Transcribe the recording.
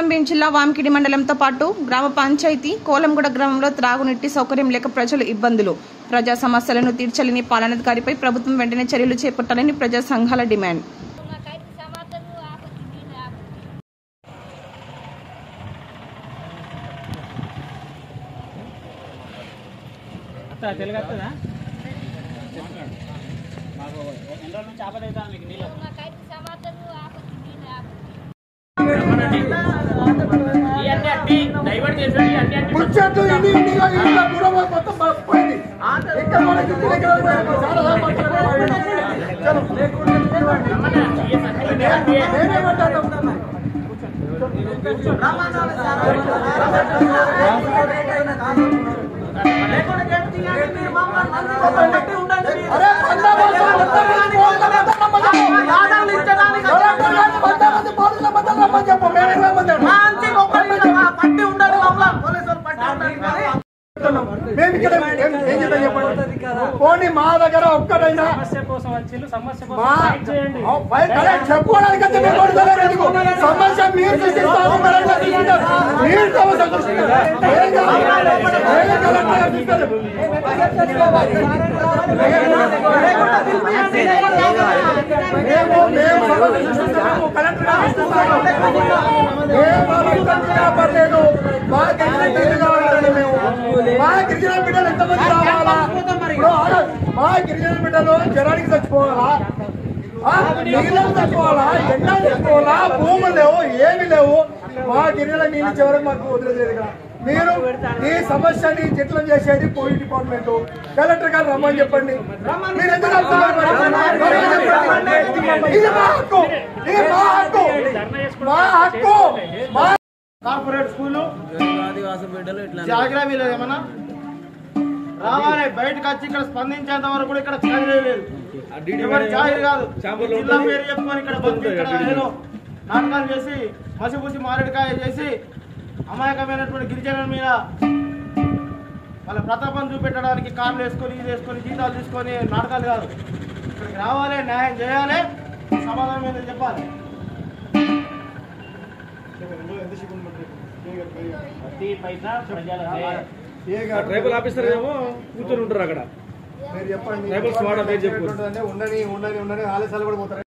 కొమరంభీం జిల్లా వాంకిడి మండలంతో పాటు గ్రామ పంచాయతీ కోలంగూడ గ్రామంలో త్రాగునీటి సౌకర్యం లేక ప్రజలు ఇబ్బందులు. ప్రజా సమస్యలను తీర్చలేని పాలనాధికారిపై ప్రభుత్వం వెంటనే చర్యలు చేపట్టాలని ప్రజా సంఘాల డిమాండ్. పోనీ మా దగ్గర ఒక్కటైనా చెప్పుకోవడానికి సమస్య మీరు పర్లేదు మా గిరిజన బిడ్డలు ఎంతమంది రావాలా? మా గిరిజన బిడ్డలు జనానికి చచ్చిపోవాలా, నీళ్ళకి చచ్చిపోవాలా, ఎండా చచ్చిపోవాలా, భూములు లేవు, ఏమి లేవు. మా గిరిజన నీళ్ళు ఇచ్చే వరకు మాకు వదిలేదు కదా. మీరు ఈ సమస్యని చిట్లం చేసేది పోలీస్ డిపార్ట్మెంట్, కలెక్టర్ గారు రమ్మని చెప్పండి. మీరు ఎందుకు ఇది మా హక్కు, ఇది మా హక్కు, మా హక్కు. కార్పొరేట్ స్కూళ్ళు జాగ్రత్త ఏమన్నా రావాలి, బయటకు వచ్చి ఇక్కడ స్పందించేంత వరకు కూడా ఇక్కడ లేదు. ఎవరి జాగ్రత్త కాదు, జిల్లా పేరు చెప్పుకొని ఇక్కడ ఏదో నాటకాలు చేసి మసిపూసి మారేడుకాయ చేసి అమాయకమైనటువంటి గిరిజనుల మీద వాళ్ళ ప్రతాపం చూపెట్టడానికి కార్లు వేసుకొని ఇది వేసుకొని జీతాలు తీసుకొని నాటకాలు కాదు. ఇక్కడికి రావాలి, న్యాయం చేయాలి, సమాధానం ఏంటో చెప్పాలి. ట్రైబల్ ఆఫీసర్ ఏమో కూర్చొని ఉంటారు అక్కడ. మీరు చెప్పండి, ఉండని ఉండని ఉండని ఆలస్యాలు కూడా పోతారు.